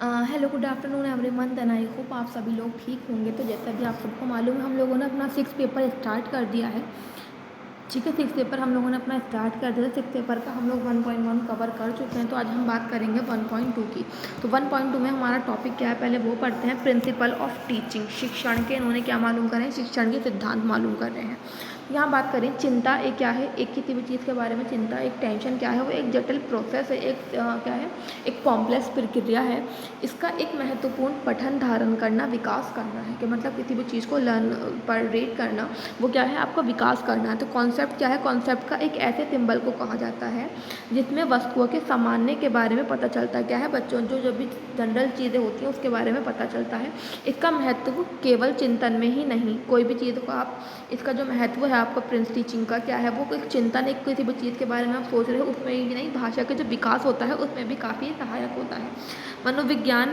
Hello good afternoon everyone. Then I hope आप सभी लोग ठीक होंगे। तो जैसा भी आप सबको मालूम है, हम लोगों ने अपना 6 पेपर स्टार्ट कर दिया है। ठीक है, 6 पेपर हम लोगों ने अपना स्टार्ट कर दिया। 6 पेपर का हम लोग 1.1 कवर कर चुके हैं। तो आज हम बात करेंगे 1.2 की। तो 1.2 में हमारा टॉपिक क्या है, पहले वो पढ़ते हैं। प्रिंसिपल ऑफ टीचिंग, शिक्षण के इन्होंने क्या मालूम करें, शिक्षण के सिद्धांत मालूम कर रहे हैं। यहाँ बात करें चिंता एक क्या है, एक किसी भी चीज़ के बारे में चिंता, एक टेंशन क्या है, वो एक जटिल प्रोसेस है, एक क्या है, एक कॉम्प्लेक्स प्रक्रिया है। इसका एक महत्वपूर्ण पठन धारण करना, विकास करना है कि मतलब किसी भी चीज़ को लर्न पर रीड करना, वो क्या है, आपका विकास करना है। तो कॉन्सेप्ट क्या है, कॉन्सेप्ट का एक ऐसे सिंबल को कहा जाता है जिसमें वस्तुओं के सामान्य के बारे में पता चलता है। क्या है बच्चों, जो भी जनरल चीज़ें होती हैं उसके बारे में पता चलता है। इसका महत्व केवल चिंतन में ही नहीं, कोई भी चीज़ को आप, इसका जो महत्व है आपका प्रिंस टीचिंग का क्या है, वो एक चिंतन, एक किसी भी चीज़ के बारे में आप सोच रहे हो उसमें ही नहीं, भाषा का जो विकास होता है उसमें भी काफ़ी सहायक होता है। मनोविज्ञान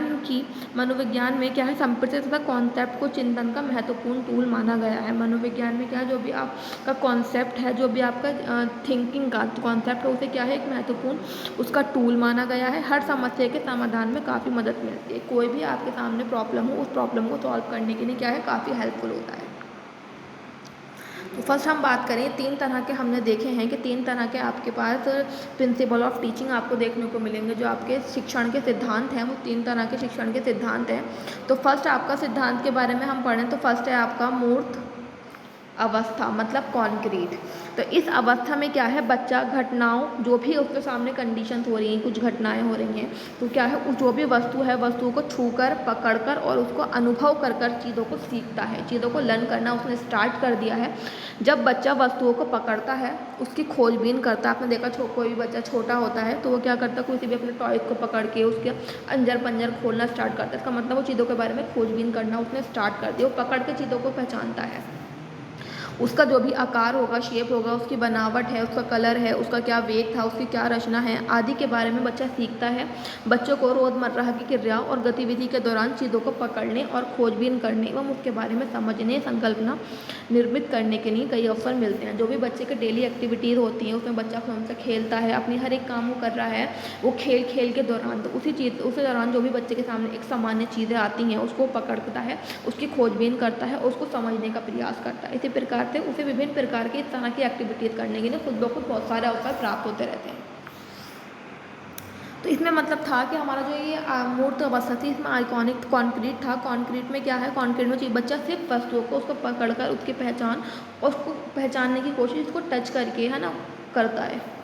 में क्या है, संप्रचय तथा कॉन्सेप्ट को चिंतन का महत्वपूर्ण टूल माना गया है। मनोविज्ञान में क्या है, जो भी आपका कॉन्सेप्ट है, जो भी आपका थिंकिंग का कॉन्सेप्ट है, उसे क्या है, एक महत्वपूर्ण उसका टूल माना गया है। हर समस्या के समाधान में काफ़ी मदद मिलती है। कोई भी आपके सामने प्रॉब्लम हो, उस प्रॉब्लम को सॉल्व करने के लिए क्या है, काफ़ी हेल्पफुल होता है। तो फर्स्ट हम बात करें, 3 तरह के हमने देखे हैं कि 3 तरह के आपके पास प्रिंसिपल ऑफ टीचिंग आपको देखने को मिलेंगे। जो आपके शिक्षण के सिद्धांत हैं वो 3 तरह के शिक्षण के सिद्धांत हैं। तो फर्स्ट आपका सिद्धांत के बारे में हम पढ़ें तो फर्स्ट है आपका मूर्त अवस्था, मतलब कॉन्क्रीट। तो इस अवस्था में क्या है, बच्चा घटनाओं, जो भी उसके सामने कंडीशंस हो रही हैं, कुछ घटनाएं हो रही हैं, तो क्या है, जो भी वस्तु है, वस्तुओं को छूकर, पकड़कर और उसको अनुभव कर कर चीज़ों को सीखता है, चीज़ों को लर्न करना उसने स्टार्ट कर दिया है। जब बच्चा वस्तुओं को पकड़ता है, उसकी खोजबीन करता है, आपने देखा कोई भी बच्चा छोटा होता है तो वो क्या करता है, किसी भी अपने टॉय को पकड़ के उसके अंजर पंजर खोलना स्टार्ट करता है। इसका मतलब वो चीज़ों के बारे में खोजबीन करना उसने स्टार्ट कर दिया, वो पकड़ के चीज़ों को पहचानता है। उसका जो भी आकार होगा, शेप होगा, उसकी बनावट है, उसका कलर है, उसका क्या वेट था, उसकी क्या रचना है आदि के बारे में बच्चा सीखता है। बच्चों को रोज़मर्रा की क्रियाओं और गतिविधि के दौरान चीज़ों को पकड़ने और खोजबीन करने एवं उसके बारे में समझने, संकल्पना निर्मित करने के लिए कई अवसर मिलते हैं। जो भी बच्चे के डेली एक्टिविटीज़ होती हैं उसमें बच्चा कौन सा खेलता है, अपनी हर एक काम को कर रहा है, वो खेल खेल के दौरान, तो उसी दौरान जो भी बच्चे के सामने एक सामान्य चीज़ें आती हैं उसको पकड़ता है, उसकी खोजबीन करता है, उसको समझने का प्रयास करता है। इसी प्रकार से उसे विभिन्न प्रकार की इस तरह की एक्टिविटीज़ करने के लिए खुद ब खुद बहुत सारे अवसर प्राप्त होते रहते हैं। तो इसमें मतलब था कि हमारा जो ये मूर्त अवस्था थी, इसमें आइकॉनिक कॉन्क्रीट था। कॉन्क्रीट में क्या है, कॉन्क्रीट में बच्चा सिर्फ वस्तुओं को, उसको पकड़कर उसकी पहचान और उसको पहचानने की कोशिश, उसको टच करके, है ना, करता है।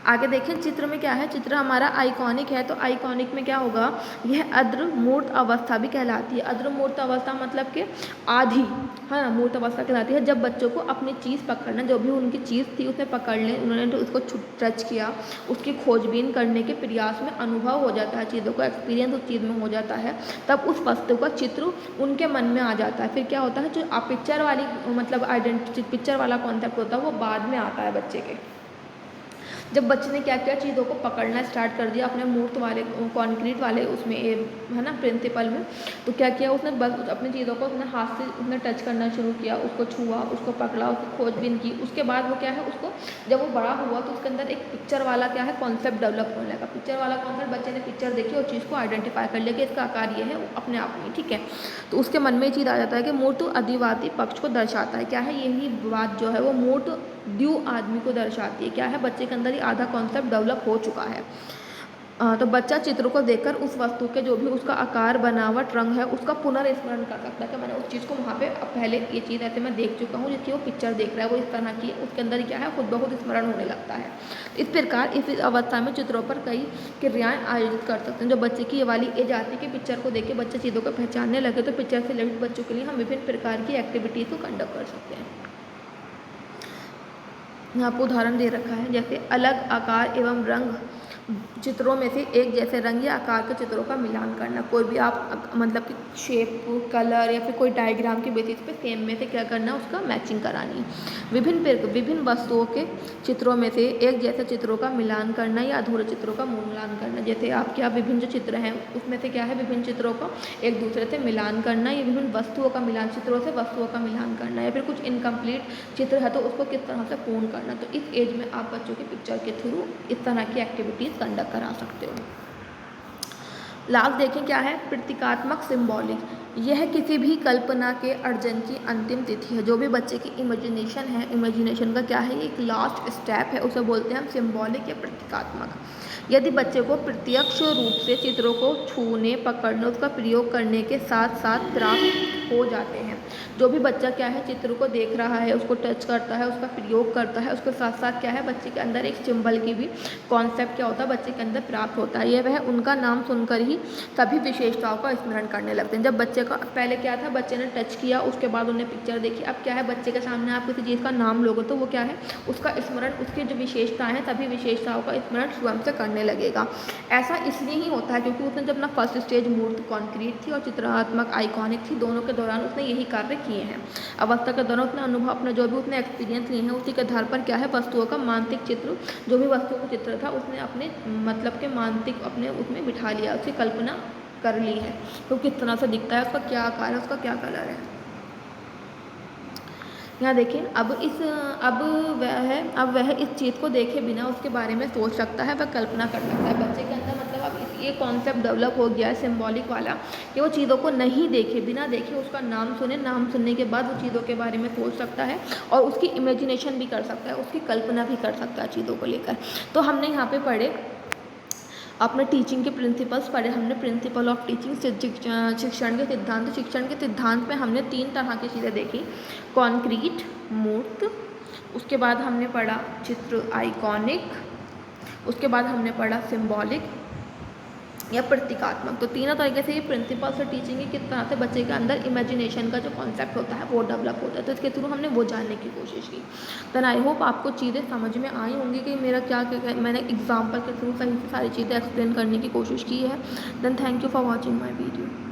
आगे देखें चित्र में क्या है, चित्र हमारा आइकॉनिक है। तो आइकॉनिक में क्या होगा, यह अद्र मूर्त अवस्था भी कहलाती है। अद्र मूर्त अवस्था मतलब कि आधी, है ना, मूर्त अवस्था कहलाती है जब बच्चों को अपनी चीज़ पकड़ना, जो भी उनकी चीज़ थी उसे पकड़ लें, उन्होंने तो उसको टच किया, उसकी खोजबीन करने के प्रयास में अनुभव हो जाता है, चीज़ों को एक्सपीरियंस उस चीज़ में हो जाता है, तब उस वस्तु का चित्र उनके मन में आ जाता है। फिर क्या होता है, जो पिक्चर वाली मतलब आइडेंटिटी, पिक्चर वाला कॉन्सेप्ट होता है वो बाद में आता है बच्चे के। जब बच्चे ने क्या किया, चीज़ों को पकड़ना स्टार्ट कर दिया अपने मूर्त वाले कॉन्क्रीट वाले उसमें, है ना, प्रिंसिपल में, तो क्या किया उसने, बस अपनी चीज़ों को उसने हाथ से उसने टच करना शुरू किया, उसको छुआ, उसको पकड़ा, उसकी खोजबीन की। उसके बाद वो क्या है, उसको जब वो बड़ा हुआ तो उसके अंदर एक पिक्चर वाला क्या है, कॉन्सेप्ट डेवलप होने लगा। पिक्चर वाला कॉन्सेप्ट, बच्चे ने पिक्चर देखी और चीज़ को आइडेंटिफाई कर लिया कि इसका आकार ये है अपने आप में, ठीक है। तो उसके मन में ये चीज़ आ जाता है कि मूर्त अधिवादी पक्ष को दर्शाता है। क्या है, यही बात जो है वो मूर्त द्यू आदमी को दर्शाती है। क्या है, बच्चे के अंदर ही आधा कॉन्सेप्ट डेवलप हो चुका है। तो बच्चा चित्र को देखकर उस वस्तु के जो भी उसका आकार, बनावट, रंग है, उसका पुनर्स्मरण कर सकता है कि मैंने उस चीज़ को वहाँ पे पहले ये चीज़ ऐसे मैं देख चुका हूँ, जिसकी वो पिक्चर देख रहा है वो इस तरह की है, उसके अंदर क्या है, खुद ब खुद स्मरण होने लगता है। इस प्रकार इस अवस्था में चित्रों पर कई क्रियाएँ आयोजित कर सकते हैं। जो बच्चे की ये वाली एज आती है कि पिक्चर को देख के बच्चे चीज़ों को पहचानने लगे, तो पिक्चर से रिलेटेड बच्चों के लिए हम विभिन्न प्रकार की एक्टिविटीज़ को कंडक्ट कर सकते हैं। यहाँ पर उदाहरण दे रखा है, जैसे अलग आकार एवं रंग चित्रों में से एक जैसे रंग या आकार के चित्रों का मिलान करना। कोई भी आप मतलब कि शेप, कलर या फिर कोई डायग्राम के बेसिस पे सेम में से क्या करना, उसका मैचिंग करानी। विभिन्न वस्तुओं के चित्रों में से एक जैसे चित्रों का मिलान करना या अधूरे चित्रों का मिलान करना। जैसे आपके यहाँ विभिन्न जो चित्र हैं उसमें से क्या है, विभिन्न चित्रों को एक दूसरे से मिलान करना, या विभिन्न वस्तुओं का मिलान, चित्रों से वस्तुओं का मिलान करना, या फिर कुछ इनकम्प्लीट चित्र है तो उसको किस तरह से पूर्ण करना। तो इस एज में आप बच्चों की पिक्चर के थ्रू इस तरह की एक्टिविटीज़ कंडक्ट करा सकते हो। लास्ट देखें क्या है, प्रतीकात्मक सिंबॉलिक। यह किसी भी कल्पना के अर्जन की अंतिम तिथि है। जो भी बच्चे की इमेजिनेशन है, इमेजिनेशन का क्या है, एक लास्ट स्टेप है, उसे बोलते हैं हम सिंबॉलिक या प्रतीकात्मक। यदि बच्चे को प्रत्यक्ष रूप से चित्रों को छूने, पकड़ने, उसका प्रयोग करने के साथ साथ प्राप्त हो जाते हैं। जो भी बच्चा क्या है, चित्र को देख रहा है, उसको टच करता है, उसका प्रयोग करता है, उसके साथ साथ क्या है, बच्चे के अंदर एक सिंबल की भी कॉन्सेप्ट क्या होता है, बच्चे के अंदर प्राप्त होता है। ये वह उनका नाम सुनकर ही सभी विशेषताओं का स्मरण करने लगते हैं। जब बच्चे का पहले क्या था, बच्चे ने टच किया, उसके बाद उन्हें पिक्चर देखी, अब क्या है, बच्चे के सामने आप किसी चीज़ का नाम लोगे तो वो क्या है, उसका स्मरण, उसकी जो विशेषताएं हैं सभी विशेषताओं का स्मरण स्वयं से करने लगेगा। ऐसा इसलिए ही होता है क्योंकि उसने जब ना फर्स्ट स्टेज मूर्त कॉन्क्रीट थी और चित्रात्मक आइकॉनिक थी, दोनों के दौरान उसने यही कार्य किए हैं। अवस्था के दौरान उसने अनुभव, अपने जो भी उसने एक्सपीरियंस लिए हैं, उसी के आधार पर क्या है, वस्तुओं का मानसिक चित्र, जो भी वस्तुओं का चित्र था उसने अपने मतलब के मानसिक अपने उसमें बिठा लिया, उसकी कल्पना कर ली है। तो किस तरह से दिखता है, उसका क्या आकार है, उसका क्या कलर है। यहाँ देखिए, अब वह इस चीज़ को देखे बिना उसके बारे में सोच सकता है, वह कल्पना कर सकता है। बच्चे के अंदर मतलब अब ये कॉन्सेप्ट डेवलप हो गया है सिंबॉलिक वाला, कि वो चीज़ों को नहीं देखे, बिना देखे उसका नाम सुने, नाम सुनने के बाद वो चीज़ों के बारे में सोच सकता है और उसकी इमेजिनेशन भी कर सकता है, उसकी कल्पना भी कर सकता है चीज़ों को लेकर। तो हमने यहाँ पे पढ़े अपने टीचिंग के प्रिंसिपल्स पढ़े हमने, प्रिंसिपल ऑफ टीचिंग, शिक्षण के सिद्धांत। शिक्षण के सिद्धांत में हमने 3 तरह की चीज़ें देखी, कॉन्क्रीट, मूर्त, उसके बाद हमने पढ़ा चित्र आइकॉनिक, उसके बाद हमने पढ़ा सिंबॉलिक या प्रतीकात्मक। तो तीनों तरीके से ये प्रिंसिपल्स और टीचिंग की किस तरह से बच्चे के अंदर इमेजिनेशन का जो कॉन्सेप्ट होता है वो डेवलप होता है, तो इसके थ्रू हमने वो जानने की कोशिश की। देन आई होप आपको चीज़ें समझ में आई होंगी कि मेरा क्या क्या मैंने एग्जाम्पल के थ्रू सही से सारी चीज़ें एक्सप्लेन करने की कोशिश की है। Then thank you for watching my video.